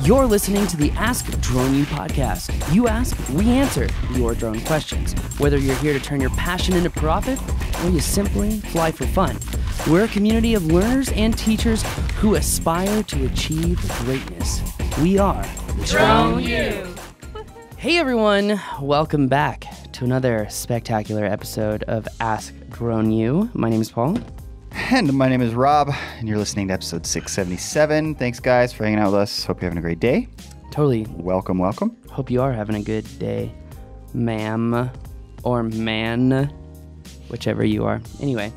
You're listening to the Ask Drone U podcast. You ask, we answer your drone questions. Whether you're here to turn your passion into profit or you simply fly for fun, we're a community of learners and teachers who aspire to achieve greatness. We are Drone U. Hey everyone, welcome back to another spectacular episode of Ask Drone U. My name is Paul. And my name is Rob, and you're listening to episode 677. Thanks, guys, for hanging out with us. Hope you're having a great day. Totally. Welcome, welcome. Hope you are having a good day, ma'am, or man, whichever you are. Anyway,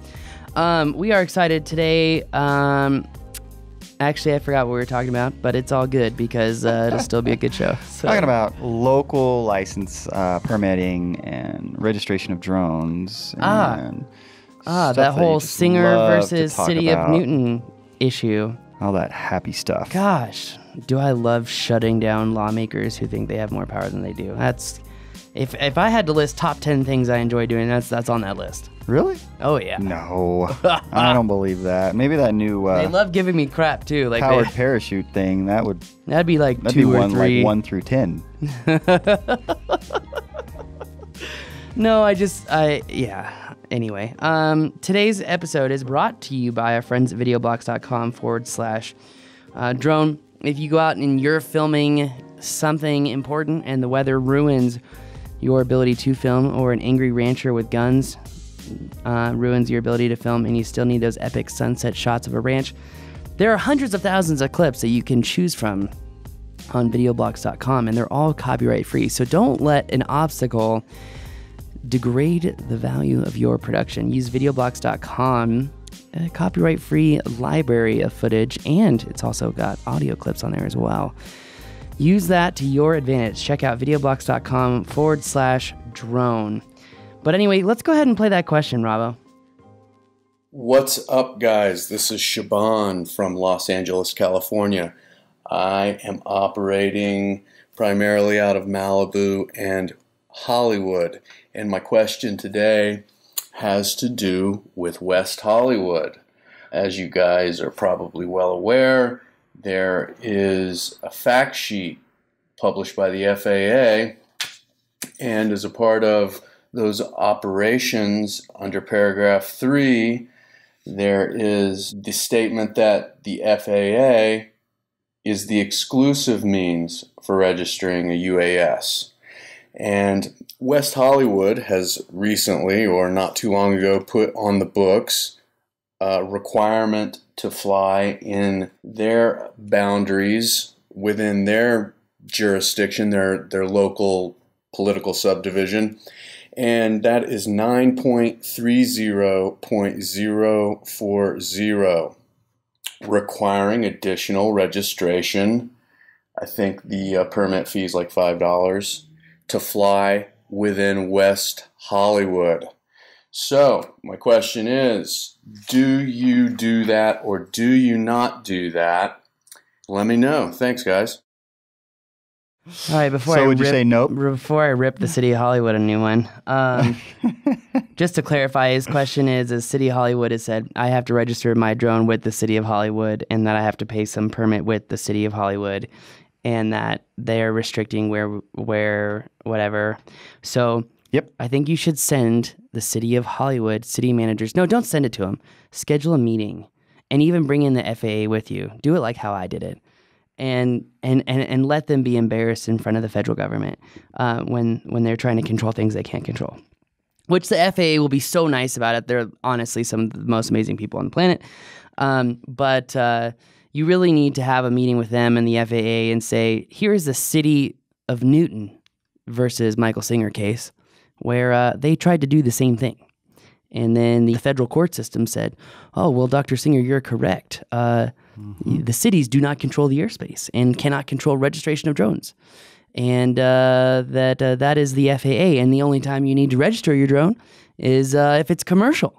we are excited today. Actually, I forgot what we were talking about, but it's all good because it'll still be a good show. So. Talking about local license permitting and registration of drones. And that whole Singer versus City of Newton issue. All that happy stuff. Gosh, do I love shutting down lawmakers who think they have more power than they do. That's if I had to list top 10 things I enjoy doing, that's on that list. Really? Oh yeah. No, I don't believe that. Maybe that new they love giving me crap too, like powered parachute thing. That'd be like that'd 2 be or 3. Like 1 through 10. No, yeah. Anyway, today's episode is brought to you by our friends at videoblocks.com/drone. If you go out and you're filming something important and the weather ruins your ability to film, or an angry rancher with guns ruins your ability to film, and you still need those epic sunset shots of a ranch, there are hundreds of thousands of clips that you can choose from on videoblocks.com, and they're all copyright free. So don't let an obstacle degrade the value of your production. Use videoblocks.com, a copyright-free library of footage, and it's also got audio clips on there as well. Use that to your advantage. Check out videoblocks.com/drone. But anyway, let's go ahead and play that question, Robbo. What's up, guys? This is Shaban from Los Angeles, California. I am operating primarily out of Malibu and Hollywood, and my question today has to do with West Hollywood. As you guys are probably well aware, there is a fact sheet published by the FAA, and as a part of those operations under paragraph 3, there is the statement that the FAA is the exclusive means for registering a UAS. And West Hollywood has recently, or not too long ago, put on the books a requirement to fly in their boundaries within their jurisdiction, their local political subdivision, and that is 9.30.040, requiring additional registration. I think the permit fee is like $5. To fly within West Hollywood. So, my question is, do you do that or do you not do that? Let me know. Thanks, guys. All right, before I rip the City of Hollywood a new one, just to clarify, his question is, as City of Hollywood has said, I have to register my drone with the City of Hollywood, and that I have to pay some permit with the City of Hollywood, and that they're restricting where whatever. So yep, I think you should send the City of Hollywood city managers. No, don't send it to them. Schedule a meeting, and even bring in the FAA with you. Do it like how I did it, and let them be embarrassed in front of the federal government when they're trying to control things they can't control. Which the FAA will be so nice about it. They're honestly some of the most amazing people on the planet. But you really need to have a meeting with them and the FAA and say, here's the City of Newton versus Michael Singer case, where they tried to do the same thing. And then the federal court system said, oh, well, Dr. Singer, you're correct. The cities do not control the airspace and cannot control registration of drones. And that is the FAA. And the only time you need to register your drone is if it's commercial.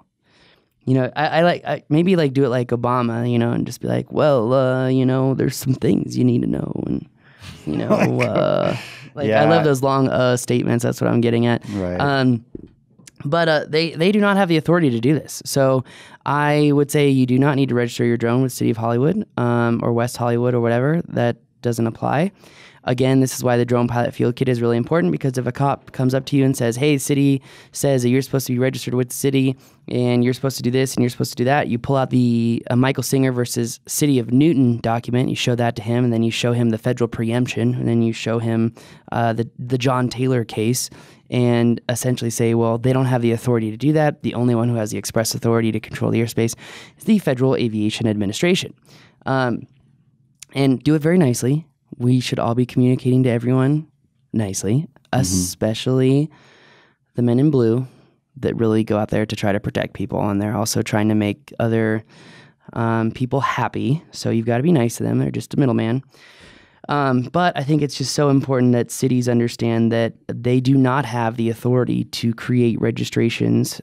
You know, I maybe do it like Obama, you know, and just be like, well, you know, there's some things you need to know. And, you know, I love those long statements. That's what I'm getting at. Right. But they do not have the authority to do this. So I would say you do not need to register your drone with City of Hollywood or West Hollywood or whatever. doesn't apply. Again, this is why the drone pilot field kit is really important, because if a cop comes up to you and says, hey, city says that you're supposed to be registered with the city and you're supposed to do this and you're supposed to do that, you pull out the Michael Singer versus City of Newton document, you show that to him, and then you show him the federal preemption, and then you show him the John Taylor case, and essentially say, well, they don't have the authority to do that. The only one who has the express authority to control the airspace is the Federal Aviation Administration. And do it very nicely. We should all be communicating to everyone nicely, especially the men in blue that really go out there to try to protect people. And they're also trying to make other people happy. So you've got to be nice to them. They're just a middleman. But I think it's just so important that cities understand that they do not have the authority to create registrations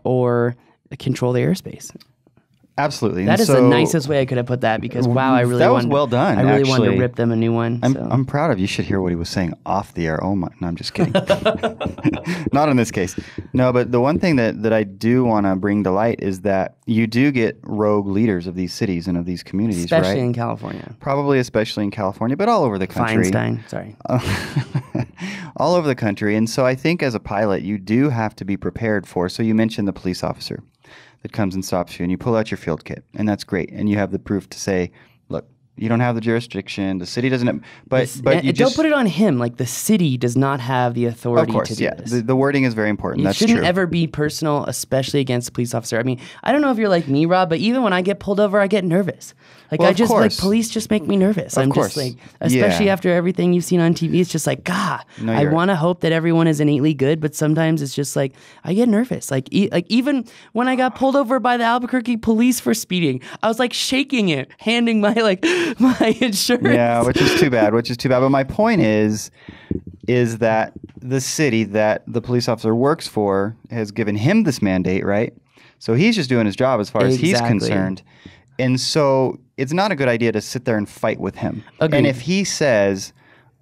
or control the airspace. Absolutely. That is the nicest way I could have put that, because wow, I really that was wanted, well done. I really actually. wanted to rip them a new one. I'm proud of you. You should hear what he was saying off the air. Oh my! No, I'm just kidding. Not in this case. No, but the one thing that I do want to bring to light is that you do get rogue leaders of these cities and of these communities, especially right? in California. Probably especially in California, but all over the country. Feinstein, sorry. All over the country. And so I think as a pilot, you do have to be prepared for. So you mentioned the police officer that comes and stops you, and you pull out your field kit, and that's great, and you have the proof to say, look, you don't have the jurisdiction, the city doesn't have, but you don't just put it on him. Like, the city does not have the authority to do this. The wording is very important. That's shouldn't true. ever be personal, especially against a police officer. I mean, I don't know if you're like me, Rob, but even when I get pulled over, I get nervous. Like, Well, I of just course. like police just make me nervous. Of I'm course. just like, especially Yeah. after everything you've seen on TV, it's just like, No, I you're- want to hope that everyone is innately good, but sometimes it's just like I get nervous. Like, even when I got pulled over by the Albuquerque police for speeding, I was like shaking it, handing my my insurance. Yeah, which is too bad. But my point is that the city that the police officer works for has given him this mandate, right? So he's just doing his job as far as he's Exactly. concerned. And so it's not a good idea to sit there and fight with him. Agreed. And if he says,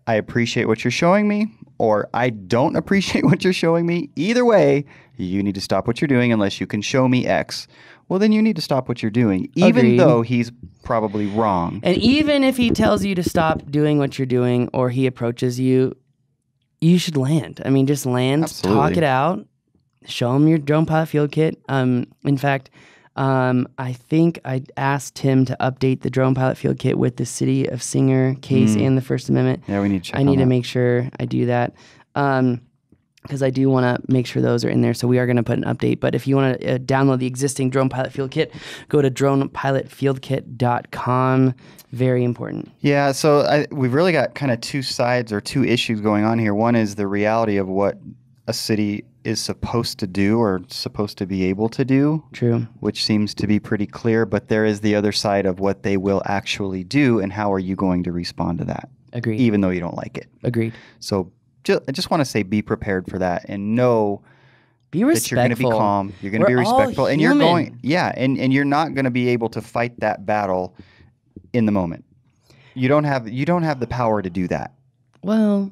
I appreciate what you're showing me, or I don't appreciate what you're showing me, either way, you need to stop what you're doing unless you can show me X. Well, then you need to stop what you're doing, even Agreed. though he's probably wrong. And even if he tells you to stop doing what you're doing, or he approaches you, you should land. I mean, just land, Absolutely. talk it out, show him your drone pilot field kit. In fact, I think I asked him to update the drone pilot field kit with the City of Singer case and the First Amendment. Yeah, we need to check I need on to that. make sure I do that. Because I do want to make sure those are in there. So we are going to put an update. But if you want to download the existing Drone Pilot Field Kit, go to dronepilotfieldkit.com. Very important. Yeah, so we've really got kind of two sides or two issues going on here. One is the reality of what a city is supposed to do or supposed to be able to do. True. Which seems to be pretty clear, but there is the other side of what they will actually do and how are you going to respond to that, Agreed. even though you don't like it. Agreed. So I just want to say be prepared for that and know Be respectful. that you're going to be calm, you're going to be We're all respectful, and you're human. going, and you're not going to be able to fight that battle in the moment. You don't have the power to do that. Well,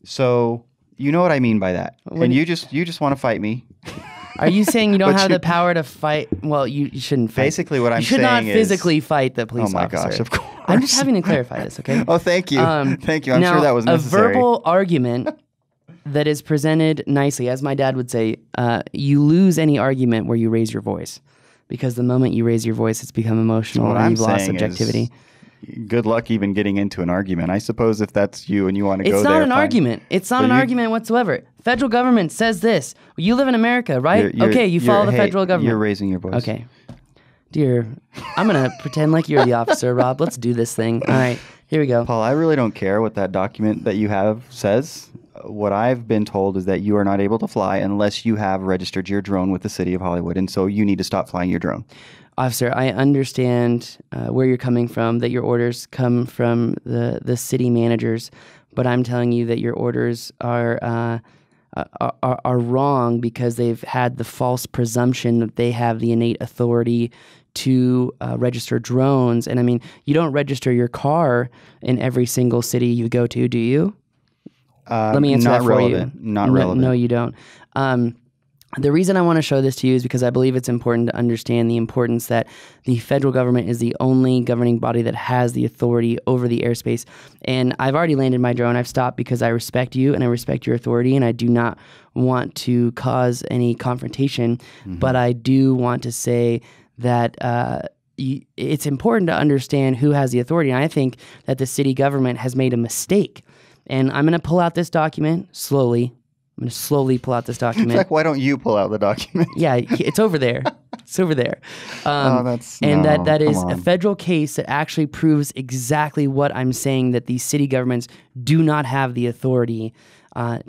So you know what I mean by that. What And do you just want to fight me. are you saying you don't But have you- the power to fight? Well, you shouldn't fight. Basically what I'm You should not saying is- physically fight the police Oh my officer. gosh, of course. I'm just having to clarify this, okay? Oh, thank you. Thank you. I'm now, sure that was necessary. A verbal argument that is presented nicely, as my dad would say, you lose any argument where you raise your voice. Because the moment you raise your voice, it's become emotional What and I'm you've lost saying subjectivity. is, good luck even getting into an argument. I suppose if that's you and you want to go It's there, not an fine. argument. It's not But an you- argument whatsoever. Federal government says this. You live in America, right? Okay, you follow the federal government. You're raising your voice. Okay. Dear, I'm going to pretend like you're the officer, Rob. Let's do this thing. All right, here we go. Paul, I really don't care what that document that you have says. What I've been told is that you are not able to fly unless you have registered your drone with the city of Hollywood, and so you need to stop flying your drone. Officer, I understand where you're coming from, that your orders come from the city managers, but I'm telling you that your orders are wrong because they've had the false presumption that they have the innate authority to register drones. And I mean, you don't register your car in every single city you go to, do you? Let me answer not that for relevant. you. Not No, relevant. No, you don't. The reason I want to show this to you is because I believe it's important to understand the importance that the federal government is the only governing body that has the authority over the airspace. And I've already landed my drone. I've stopped because I respect you and I respect your authority, and I do not want to cause any confrontation. But I do want to say that it's important to understand who has the authority. And I think that the city government has made a mistake. And I'm going to pull out this document slowly. I'm going to slowly pull out this document. In fact, why don't you pull out the document? Yeah, it's over there. It's over there. That is a federal case that actually proves exactly what I'm saying, that these city governments do not have the authority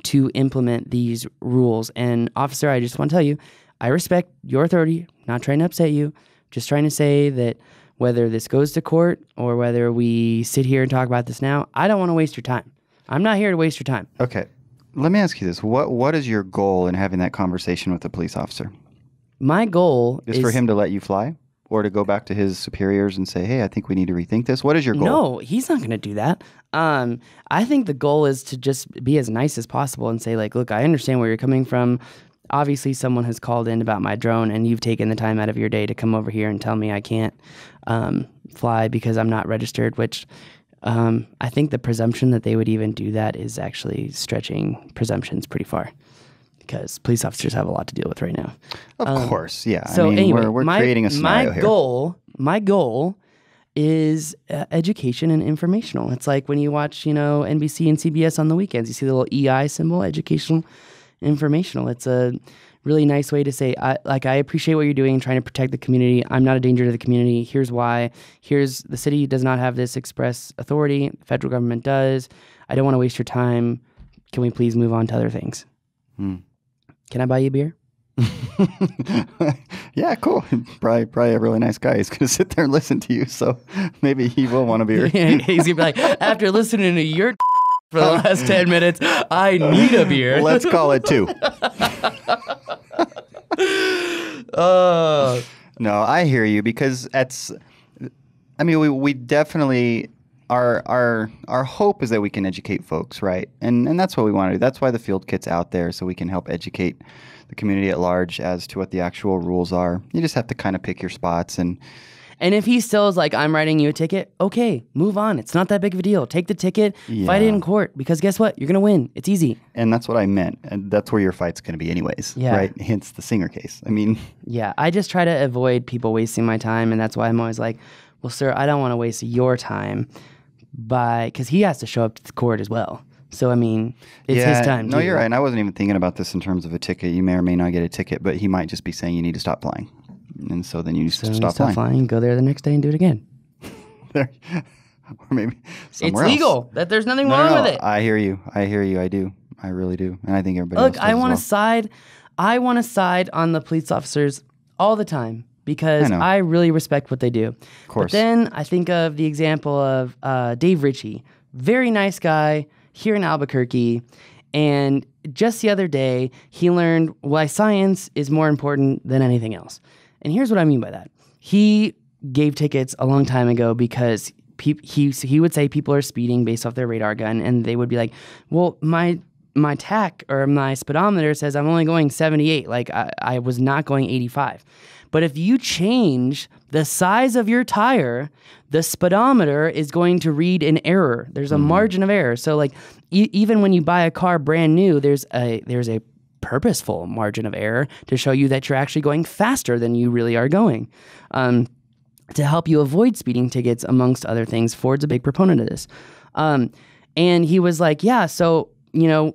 to implement these rules. And officer, I just want to tell you, I respect your authority, not trying to upset you, just trying to say that whether this goes to court or whether we sit here and talk about this now, I don't want to waste your time. I'm not here to waste your time. Okay. Let me ask you this. What is your goal in having that conversation with the police officer? My goal is for him to let you fly, or to go back to his superiors and say, hey, I think we need to rethink this? What is your goal? No, he's not going to do that. I think the goal is to just be as nice as possible and say, like, look, I understand where you're coming from. Obviously, someone has called in about my drone, and you've taken the time out of your day to come over here and tell me I can't fly because I'm not registered, which... I think the presumption that they would even do that is actually stretching presumptions pretty far, because police officers have a lot to deal with right now. Of course, yeah. So I mean, anyway, we're creating a scenario here. My goal is education and informational. It's like when you watch, NBC and CBS on the weekends, you see the little EI symbol, educational, informational. It's a really nice way to say, I appreciate what you're doing, trying to protect the community. I'm not a danger to the community. Here's why. The city does not have this express authority. The federal government does. I don't want to waste your time. Can we please move on to other things? Can I buy you a beer? Yeah, cool. Probably a really nice guy. He's going to sit there and listen to you, so maybe he will want a beer. He's going to be like, after listening to your for the last 10 minutes, I need a beer. Let's call it 2. No, I hear you, because we definitely, our hope is that we can educate folks, right? And that's what we want to do. That's why the field kit's out there, so we can help educate the community at large as to what the actual rules are. You just have to kind of pick your spots. And if he still is like, I'm writing you a ticket, okay, move on. It's not that big of a deal. Take the ticket, fight it in court, because guess what? You're going to win. It's easy. And that's what I meant. And that's where your fight's going to be anyways, right? Hence the Singer case. Yeah, I just try to avoid people wasting my time, and that's why I'm always like, well, sir, I don't want to waste your time because he has to show up to the court as well. So, it's his time. No, you're right. And I wasn't even thinking about this in terms of a ticket. You may or may not get a ticket, but he might just be saying you need to stop flying. And so then you just stop flying. Go there the next day and do it again. Or maybe somewhere else. It's legal. There's nothing wrong with it. I hear you. I do. I really do. And I think everybody else does. I want to side on the police officers all the time, because I really respect what they do. Of course. But then I think of the example of Dave Ritchie. Very nice guy here in Albuquerque. And just the other day, he learned why science is more important than anything else. And here's what I mean by that. He gave tickets a long time ago because he would say people are speeding based off their radar gun, and they would be like, well, my TAC or my speedometer says I'm only going 78. Like I was not going 85. But if you change the size of your tire, the speedometer is going to read an error. There's a margin of error. So like even when you buy a car brand new, there's a purposeful margin of error to show you that you're actually going faster than you really are going, to help you avoid speeding tickets, amongst other things. Ford's a big proponent of this. And he was like, yeah, so,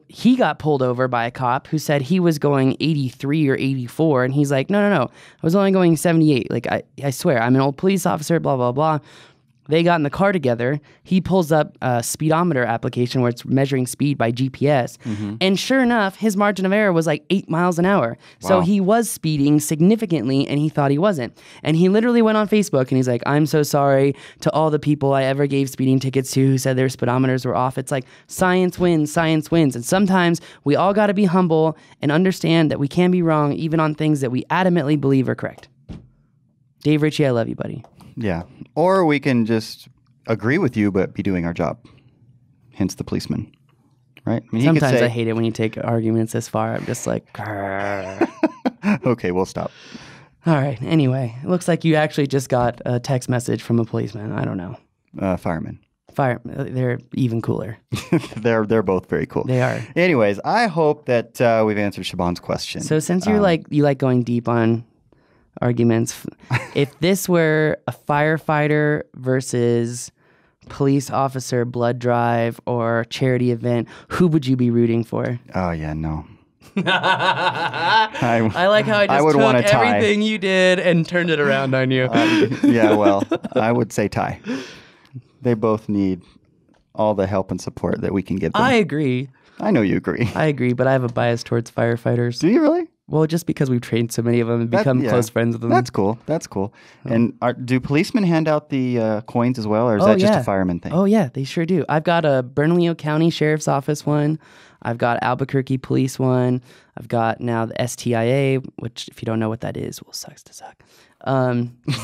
he got pulled over by a cop who said he was going 83 or 84. And he's like, no, I was only going 78. Like, I swear, I'm an old police officer, blah, blah, blah. They got in the car together. He pulls up a speedometer application where it's measuring speed by GPS. And sure enough, his margin of error was like 8 miles an hour. Wow. So he was speeding significantly, and he thought he wasn't. And he literally went on Facebook and he's like, I'm so sorry to all the people I ever gave speeding tickets to who said their speedometers were off. It's like science wins. And sometimes we all got to be humble and understand that we can be wrong even on things that we adamantly believe are correct. Dave Ritchie, I love you, buddy. Yeah. Or we can just agree with you, but be doing our job. Hence the policeman. Right? Sometimes I hate it when you take arguments this far. I'm just like, Okay, we'll stop. All right. Anyway, it looks like you actually just got a text message from a policeman. I don't know. Firemen. They're even cooler. They're both very cool. They are. Anyways, I hope that we've answered Siobhan's question. So since you like going deep on arguments, if this were a firefighter versus police officer blood drive or charity event, who would you be rooting for? Oh yeah, no. I like how I just took everything you did and turned it around on you. Yeah, well, I would say tie. They both need all the help and support that we can get them. I agree. I know you agree. I agree, but I have a bias towards firefighters. Do you really? Well, just because we've trained so many of them and become close friends with them. That's cool. That's cool. And do policemen hand out the coins as well, or is that just a fireman thing? Oh, yeah, they sure do. I've got a Bernalillo County Sheriff's Office one. I've got Albuquerque Police one. I've got now the STIA, which, if you don't know what that is, well, sucks to suck.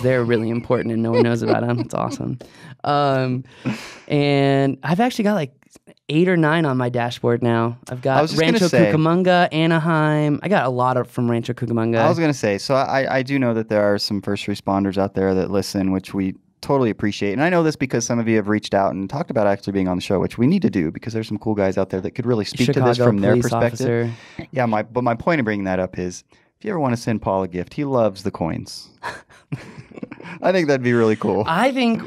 They're really important and no one knows about them. It's awesome. And I've actually got like 8 or 9 on my dashboard now. I've got Rancho Cucamonga, Anaheim. I got a lot from Rancho Cucamonga. I was going to say, so I do know that there are some first responders out there that listen, which we totally appreciate. And I know this because some of you have reached out and talked about actually being on the show, which we need to do because there's some cool guys out there that could really speak to this from their perspective. Officer. Yeah, but my point of bringing that up is, if you ever want to send Paul a gift, he loves the coins. I think that'd be really cool. I think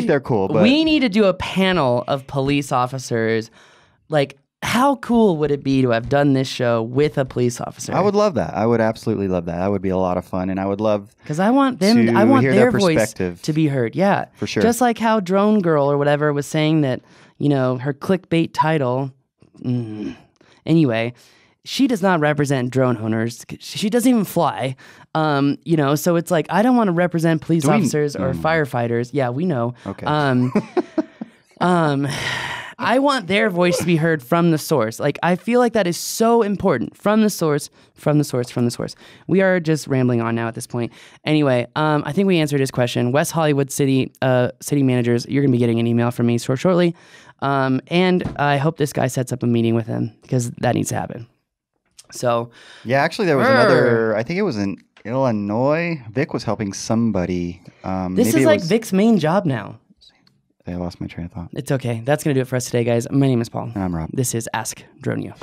they're cool. But we need to do a panel of police officers. Like, how cool would it be to have done this show with a police officer? I would love that. I would absolutely love that. That would be a lot of fun, and I would love because I want them. I want their voice to be heard. Yeah, for sure. Just like how Drone Girl or whatever was saying that her clickbait title. Anyway. She does not represent drone owners. She doesn't even fly. So it's like, I don't want to represent police officers or firefighters. Yeah, we know. Okay. I want their voice to be heard from the source. Like, I feel like that is so important. From the source. We are just rambling on now at this point. Anyway, I think we answered his question. West Hollywood city managers, you're going to be getting an email from me shortly. And I hope this guy sets up a meeting with him because that needs to happen. So yeah, actually there was another, I think it was in Illinois. Vic was helping somebody. This is like Vic's main job now. I lost my train of thought. It's okay. That's going to do it for us today, guys. My name is Paul. And I'm Rob. This is Ask Drone You.